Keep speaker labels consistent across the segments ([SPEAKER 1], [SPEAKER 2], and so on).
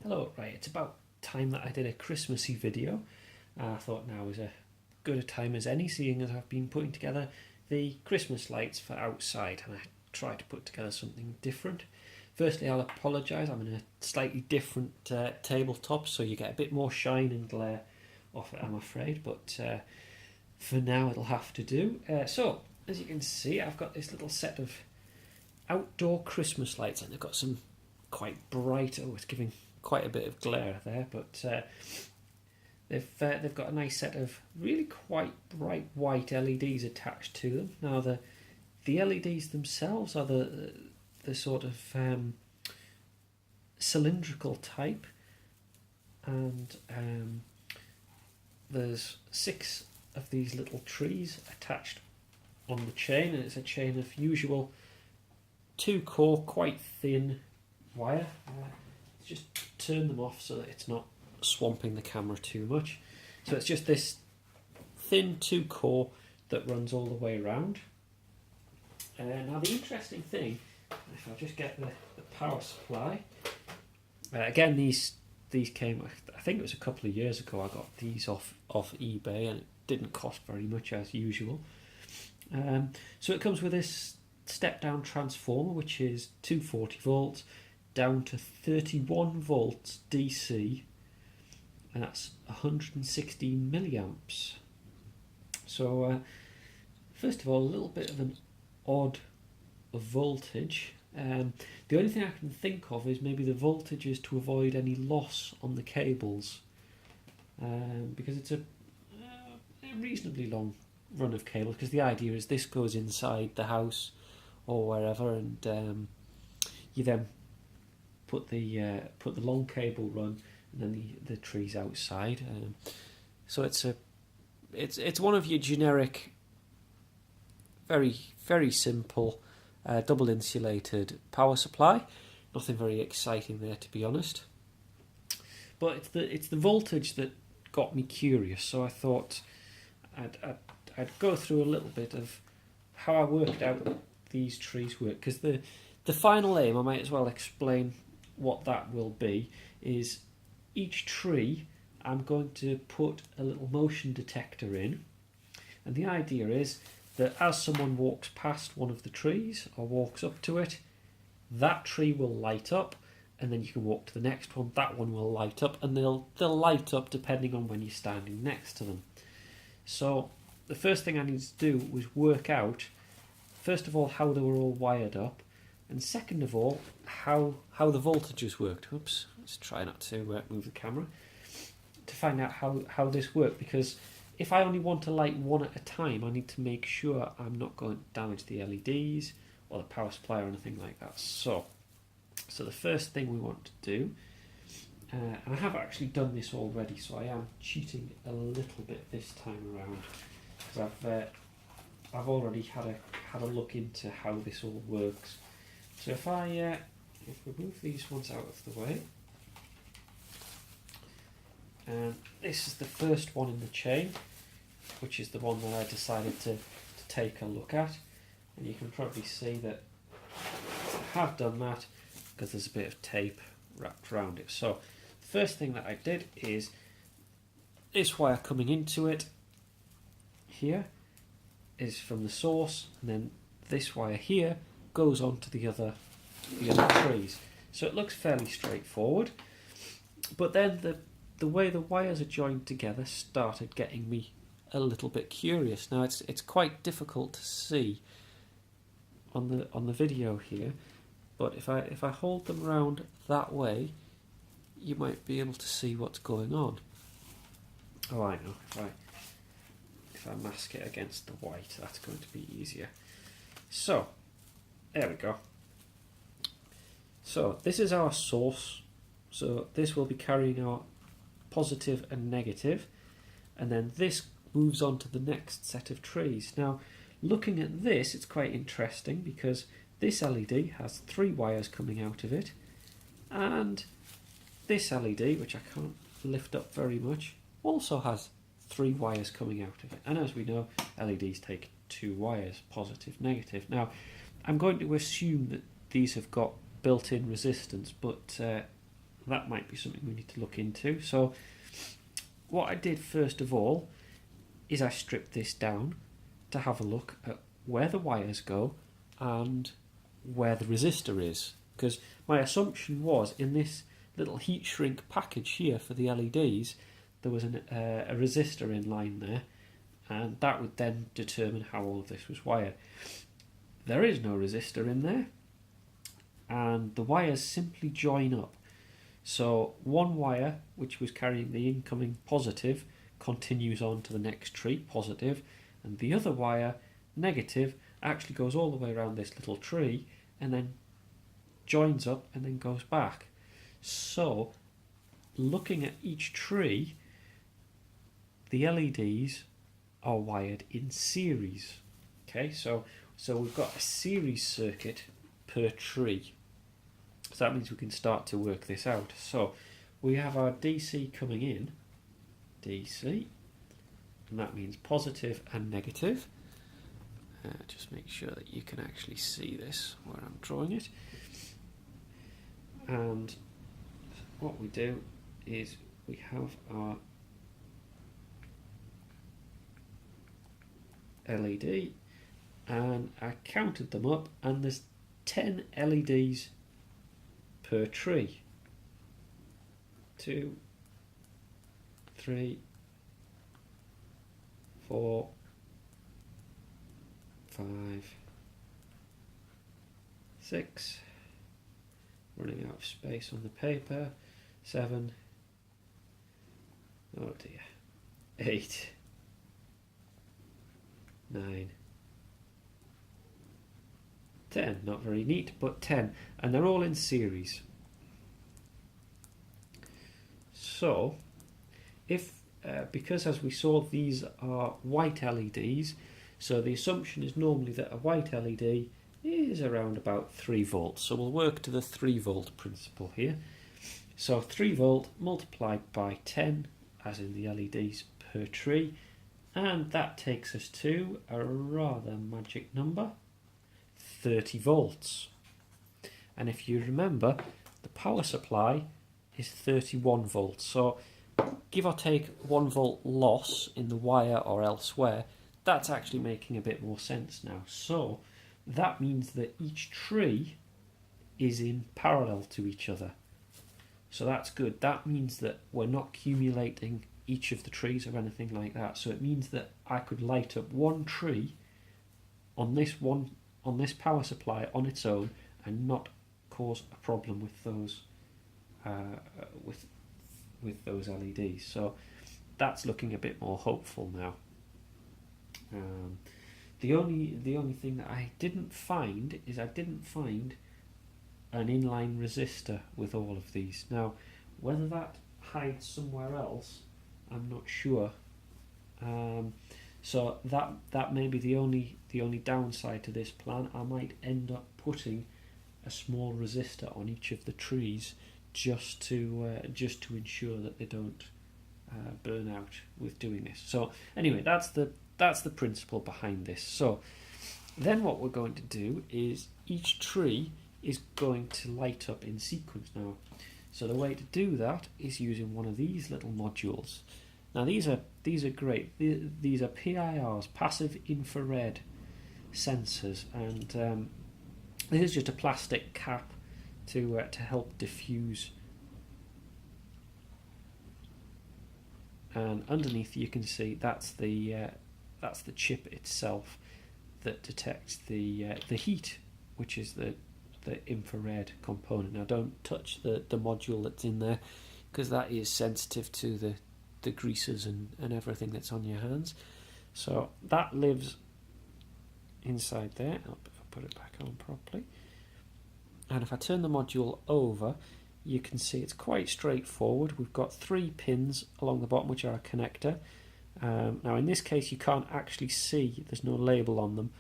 [SPEAKER 1] Hello, right, it's about time that I did a Christmassy video. I thought now is as good a time as any, seeing as I've been putting together the Christmas lights for outside, and I tried to put together something different. Firstly, I'll apologise, I'm in a slightly different tabletop, so you get a bit more shine and glare off it, I'm afraid, but for now it'll have to do. So, as you can see, I've got this little set of outdoor Christmas lights, and they've got some quite bright, it's giving quite a bit of glare there, but they've got a nice set of really quite bright white LEDs attached to them. Now the LEDs themselves are the sort of cylindrical type, and there's 6 of these little trees attached on the chain, and it's a chain of usual 2-core quite thin wire. Just turn them off so that it's not swamping the camera too much. So it's just this thin 2-core that runs all the way around. Now the interesting thing, if I just get the power supply, again these came, I think it was a couple of years ago I got these off eBay, and it didn't cost very much as usual. So it comes with this step down transformer, which is 240 volts down to 31 volts DC, and that's 160 milliamps. So first of all, a little bit of an odd voltage. The only thing I can think of is maybe the voltage is to avoid any loss on the cables, because it's a reasonably long run of cables, because the idea is this goes inside the house or wherever, and you then put the long cable run, and then the trees outside. So it's one of your generic, very simple, double insulated power supply. Nothing very exciting there, to be honest. But it's the voltage that got me curious. So I thought I'd go through a little bit of how I worked out that these trees work, because the final aim, I might as well explain what that will be, is each tree I'm going to put a little motion detector in, and the idea is that as someone walks past one of the trees or walks up to it, that tree will light up, and then you can walk to the next one, that one will light up, and they'll light up depending on when you're standing next to them. So the first thing I needed to do was work out, first of all, how they were all wired up, and second of all, how the voltages worked. Oops, let's try not to move the camera. To find out how this worked, because if I only want to light one at a time, I need to make sure I'm not going to damage the LEDs or the power supply or anything like that. So the first thing we want to do, and I have actually done this already, so I am cheating a little bit this time around, because I've already had a look into how this all works. So if we move these ones out of the way, and this is the first one in the chain, which is the one that I decided to take a look at, and you can probably see that I have done that because there's a bit of tape wrapped around it. So the first thing that I did is this wire coming into it here is from the source, and then this wire here goes on to the other trees. So it looks fairly straightforward, but then the way the wires are joined together started getting me a little bit curious. Now it's quite difficult to see on the video here, but if I hold them round that way, you might be able to see what's going on. Oh, I know. If I mask it against the white, that's going to be easier. So there we go. So this is our source. So this will be carrying our positive and negative, and then this moves on to the next set of trees. Now, looking at this, it's quite interesting, because this LED has 3 wires coming out of it, and this LED, which I can't lift up very much, also has 3 wires coming out of it. And as we know, LEDs take 2 wires, positive, negative. Now, I'm going to assume that these have got built-in resistance, but that might be something we need to look into. So what I did first of all is I stripped this down to have a look at where the wires go and where the resistor is, because my assumption was in this little heat shrink package here for the LEDs there was a resistor in line there, and that would then determine how all of this was wired. There is no resistor in there, and the wires simply join up. So one wire, which was carrying the incoming positive, continues on to the next tree, positive, and the other wire, negative, actually goes all the way around this little tree and then joins up and then goes back. So looking at each tree, the LEDs are wired in series. Okay, so we've got a series circuit per tree. So that means we can start to work this out. So we have our DC coming in, DC, and that means positive and negative. Just make sure that you can actually see this where I'm drawing it. And what we do is we have our LED, and I counted them up, and there's 10 LEDs per tree. 2, 3, 4, 5, 6, running out of space on the paper, 7, oh dear, 8, 9, 10, not very neat, but 10, and they're all in series. So if because as we saw these are white LEDs, so the assumption is normally that a white LED is around about 3 volts, so we'll work to the 3 volt principle here. So 3 volt multiplied by 10, as in the LEDs per tree, and that takes us to a rather magic number, 30 volts. And if you remember, the power supply is 31 volts, so give or take 1 volt loss in the wire or elsewhere, that's actually making a bit more sense now. So that means that each tree is in parallel to each other. So that's good. That means that we're not accumulating each of the trees or anything like that. So it means that I could light up one tree on this power supply on its own and not cause a problem with those with those LEDs. So that's looking a bit more hopeful now. The only thing that I didn't find is I didn't find an inline resistor with all of these. Now, whether that hides somewhere else, I'm not sure. So that may be the only downside to this plan. I might end up putting a small resistor on each of the trees just to ensure that they don't burn out with doing this. So anyway, that's the principle behind this. So then what we're going to do is each tree is going to light up in sequence now. So the way to do that is using one of these little modules. Now these are great. These are PIRs, passive infrared sensors, and this is just a plastic cap to help diffuse. And underneath you can see that's the chip itself that detects the heat, which is the infrared component. Now don't touch the module that's in there, because that is sensitive to the greases and everything that's on your hands. So that lives inside there. I'll put it back on properly. And if I turn the module over, you can see it's quite straightforward. We've got 3 pins along the bottom which are a connector. Now in this case you can't actually see, there's no label on them.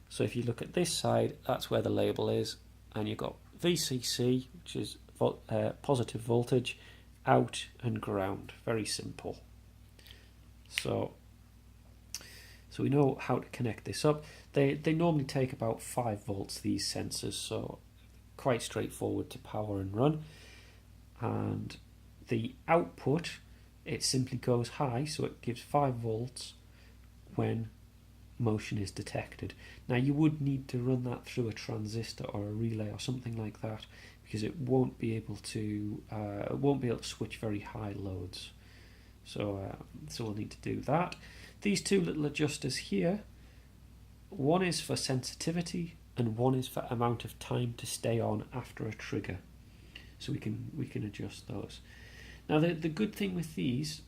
[SPEAKER 1] So if you look at this side, that's where the label is, and you've got VCC, which is positive voltage, out and ground. Very simple. So we know how to connect this up. They normally take about 5 volts, these sensors, so quite straightforward to power and run. and the output, it simply goes high, so it gives 5 volts when motion is detected. Now you would need to run that through a transistor or a relay or something like that, because it won't be able to switch very high loads. So we'll need to do that. These two little adjusters here, one is for sensitivity and one is for amount of time to stay on after a trigger. So we can adjust those. Now the good thing with these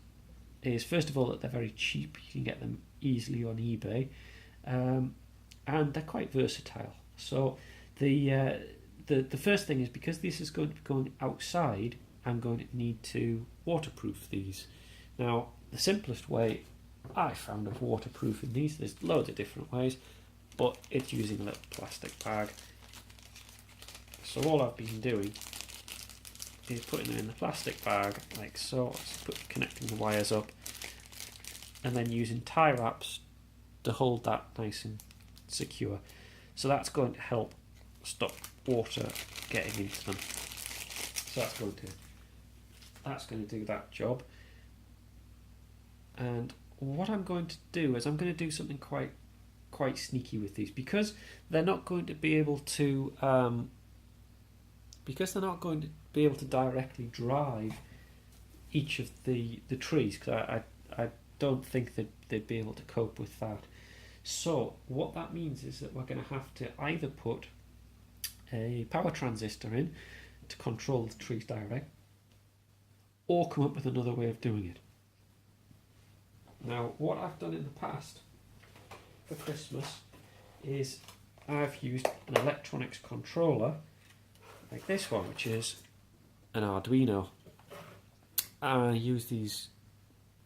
[SPEAKER 1] is, first of all, that they're very cheap. You can get them easily on eBay, and they're quite versatile. So the first thing is, because this is going to be going outside, I'm going to need to waterproof these. Now the simplest way I found of waterproofing these, there's loads of different ways, but it's using a little plastic bag. So all I've been doing is putting them in the plastic bag like so, connecting the wires up, and then using tie wraps to hold that nice and secure. So that's going to help stop water getting into them. So that's going to do that job. And what I'm going to do is I'm going to do something quite sneaky with these, because they're not going to be able to directly drive each of the trees, because I don't think that they'd be able to cope with that. So what that means is that we're going to have to either put a power transistor in to control the trees direct, or come up with another way of doing it. Now what I've done in the past for Christmas is I've used an electronics controller like this one, which is an Arduino. I use these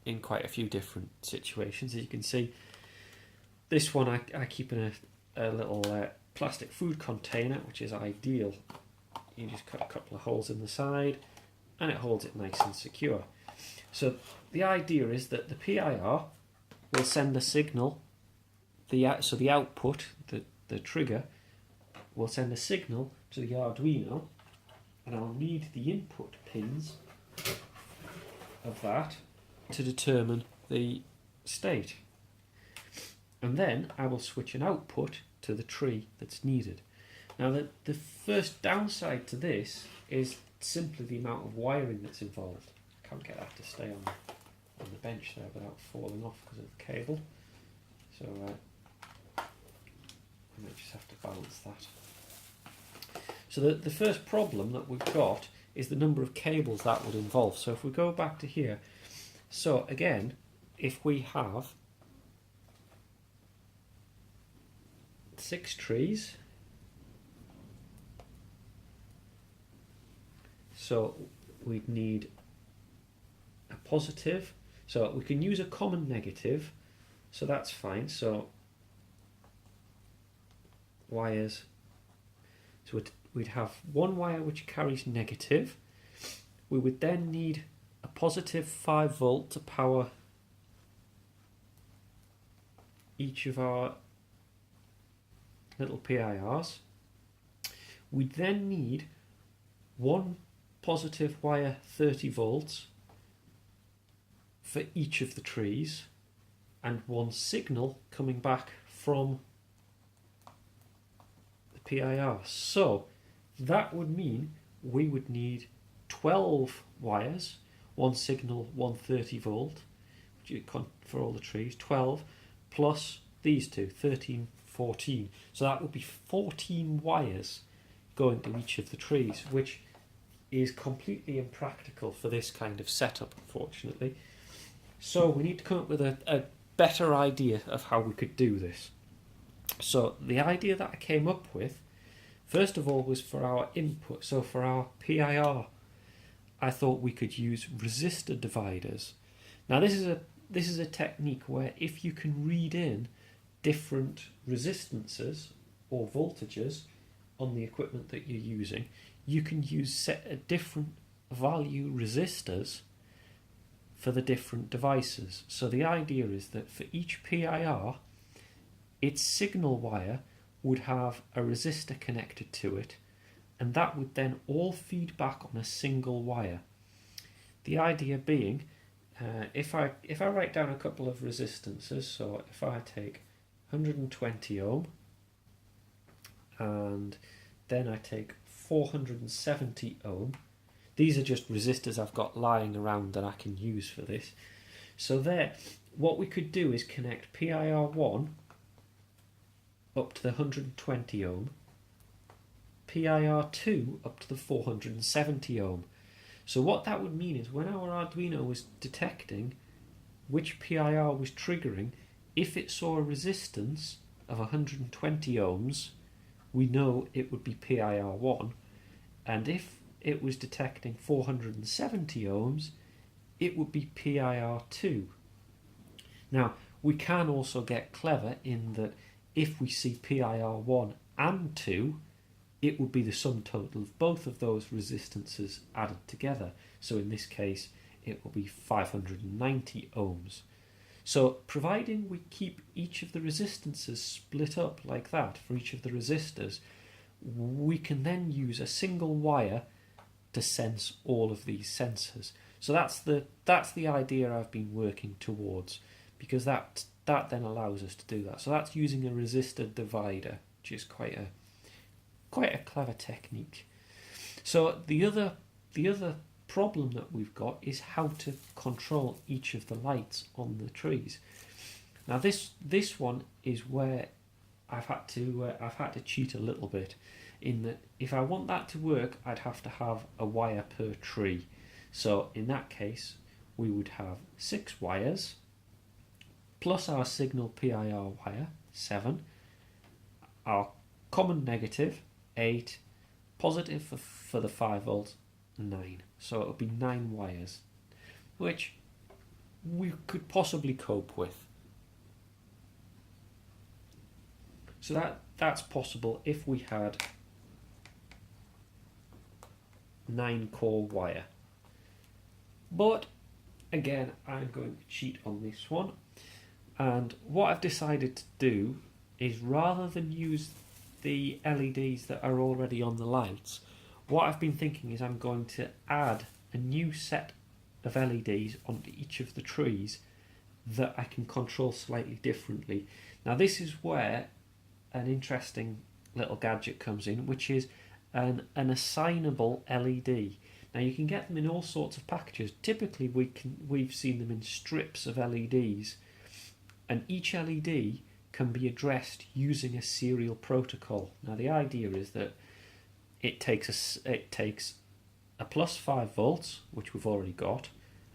[SPEAKER 1] in quite a few different situations. As you can see, this one I keep in a little plastic food container, which is ideal. You just cut a couple of holes in the side and it holds it nice and secure. So the idea is that the PIR will send a signal, so the output, the trigger, will send a signal to the Arduino, and I'll read the input pins of that to determine the state. And then I will switch an output to the tree that's needed. Now the first downside to this is simply the amount of wiring that's involved. I can't get that to stay on the bench there without falling off because of the cable. So I might just have to balance that. So the first problem that we've got is the number of cables that would involve. So if we go back to here, so again, if we have 6 trees, so we'd need a positive, so we can use a common negative, so that's fine. So wires, so we'd have one wire which carries negative. We would then need a positive 5 volt to power each of our little PIRs. We then need one positive wire 30 volts for each of the trees, and one signal coming back from the PIR. So that would mean we would need 12 wires, one signal, one 30 volt for all the trees, 12 plus these two, 13, 14. So that would be 14 wires going to each of the trees, which is completely impractical for this kind of setup, unfortunately. So we need to come up with a better idea of how we could do this. So the idea that I came up with, first of all, was for our input. So for our PIR, I thought we could use resistor dividers. Now this is a technique where if you can read in different resistances or voltages on the equipment that you're using, you can set a different value resistors for the different devices. So the idea is that for each PIR, its signal wire would have a resistor connected to it, and that would then all feed back on a single wire. The idea being, if I write down a couple of resistances, so if I take 120 ohm and then I take 470 ohm, these are just resistors I've got lying around that I can use for this. So there, what we could do is connect PIR1 up to the 120 ohm, PIR2 up to the 470 ohm. So what that would mean is when our Arduino was detecting which PIR was triggering, if it saw a resistance of 120 ohms, we know it would be PIR1, and if it was detecting 470 ohms, it would be PIR2. Now, we can also get clever in that if we see PIR1 and 2, it would be the sum total of both of those resistances added together. So in this case, it will be 590 ohms. So providing we keep each of the resistances split up like that for each of the resistors, we can then use a single wire to sense all of these sensors. So that's the idea I've been working towards, because that then allows us to do that. So that's using a resistor divider, which is quite a clever technique. So the other problem that we've got is how to control each of the lights on the trees. Now this one is where I've had to cheat a little bit, in that if I want that to work, I'd have to have a wire per tree. So in that case, we would have 6 wires plus our signal PIR wire, 7, our common negative, 8, positive for the 5 volts, 9. So it would be 9 wires, which we could possibly cope with. So that's possible if we had 9 core wire. But again, I'm going to cheat on this one, and what I've decided to do is, rather than use the LEDs that are already on the lights, what I've been thinking is I'm going to add a new set of LEDs onto each of the trees that I can control slightly differently. Now this is where an interesting little gadget comes in, which is an assignable LED. Now you can get them in all sorts of packages. Typically we've seen them in strips of LEDs, and each LED can be addressed using a serial protocol. Now the idea is that it takes a plus 5 volts, which we've already got,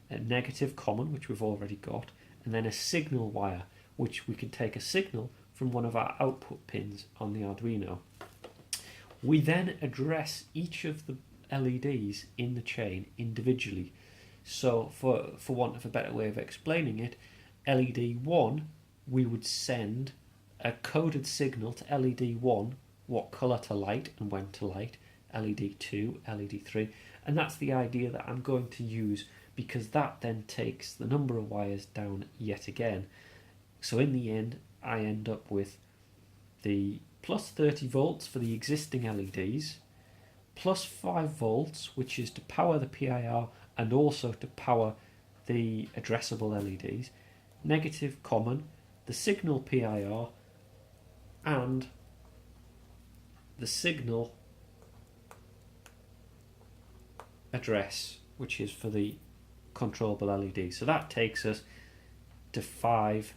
[SPEAKER 1] a negative common, which we've already got, and then a signal wire, which we can take a signal from one of our output pins on the Arduino. We then address each of the LEDs in the chain individually. So for want of a better way of explaining it, LED 1, we would send a coded signal to LED 1, what colour to light and when to light, LED 2, LED 3, and that's the idea that I'm going to use, because that then takes the number of wires down yet again. So in the end, I end up with the plus 30 volts for the existing LEDs, plus 5 volts, which is to power the PIR and also to power the addressable LEDs, negative common, the signal PIR, and the signal address, which is for the controllable LED. So that takes us to 5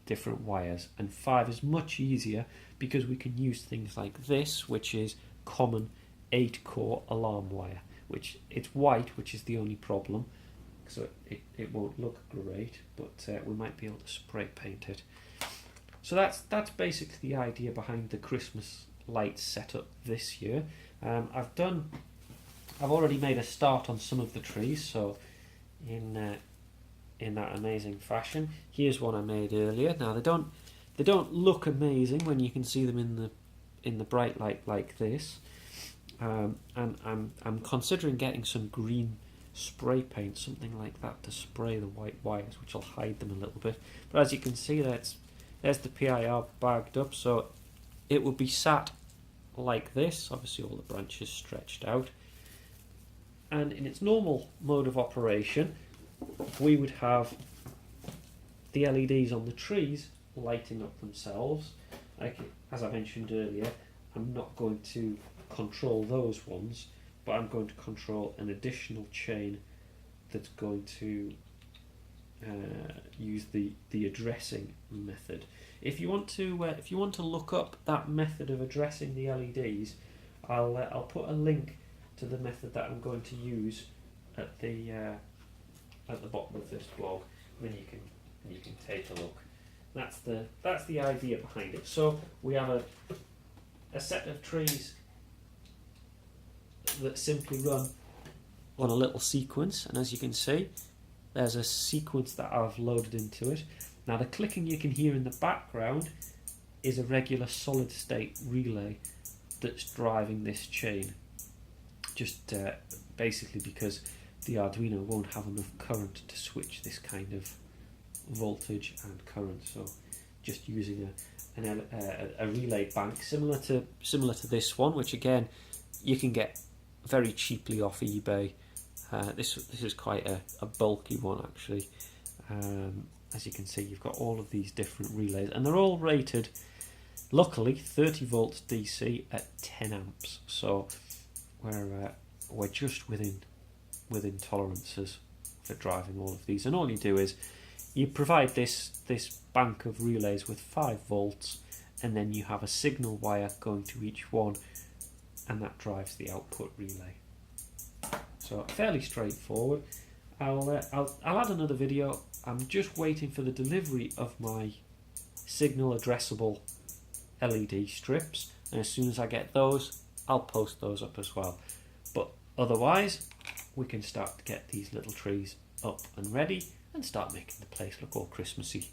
[SPEAKER 1] different wires, and 5 is much easier because we can use things like this, which is common 8-core alarm wire, which it's white, which is the only problem, so it won't look great, but we might be able to spray paint it. So that's basically the idea behind the Christmas lights setup this year. I've already made a start on some of the trees, so in that amazing fashion. Here's one I made earlier. Now they don't look amazing when you can see them in the bright light like this. And I'm considering getting some green spray paint, something like that, to spray the white wires, which will hide them a little bit. But as you can see, there's the PIR bagged up, so it would be sat like this. Obviously all the branches stretched out. And in its normal mode of operation, we would have the LEDs on the trees lighting up themselves. Like, as I mentioned earlier, I'm not going to control those ones, but I'm going to control an additional chain that's going to use the addressing method. If you want to look up that method of addressing the LEDs, I'll put a link to the method that I'm going to use at the bottom of this blog, and then you can take a look. That's the idea behind it. So we have a set of trees that simply run on a little sequence, and as you can see, there's a sequence that I've loaded into it. Now the clicking you can hear in the background is a regular solid state relay that's driving this chain, just basically because the Arduino won't have enough current to switch this kind of voltage and current, so just using a relay bank similar to this one, which again you can get very cheaply off eBay. This is quite a bulky one actually. As you can see, you've got all of these different relays, and they're all rated, luckily, 30 volts DC at 10 amps. So we're just within tolerances for driving all of these. And all you do is you provide this bank of relays with 5 volts, and then you have a signal wire going to each one, and that drives the output relay. So fairly straightforward. I'll add another video. I'm just waiting for the delivery of my signal addressable LED strips, and as soon as I get those, I'll post those up as well. But otherwise, we can start to get these little trees up and ready and start making the place look all Christmassy.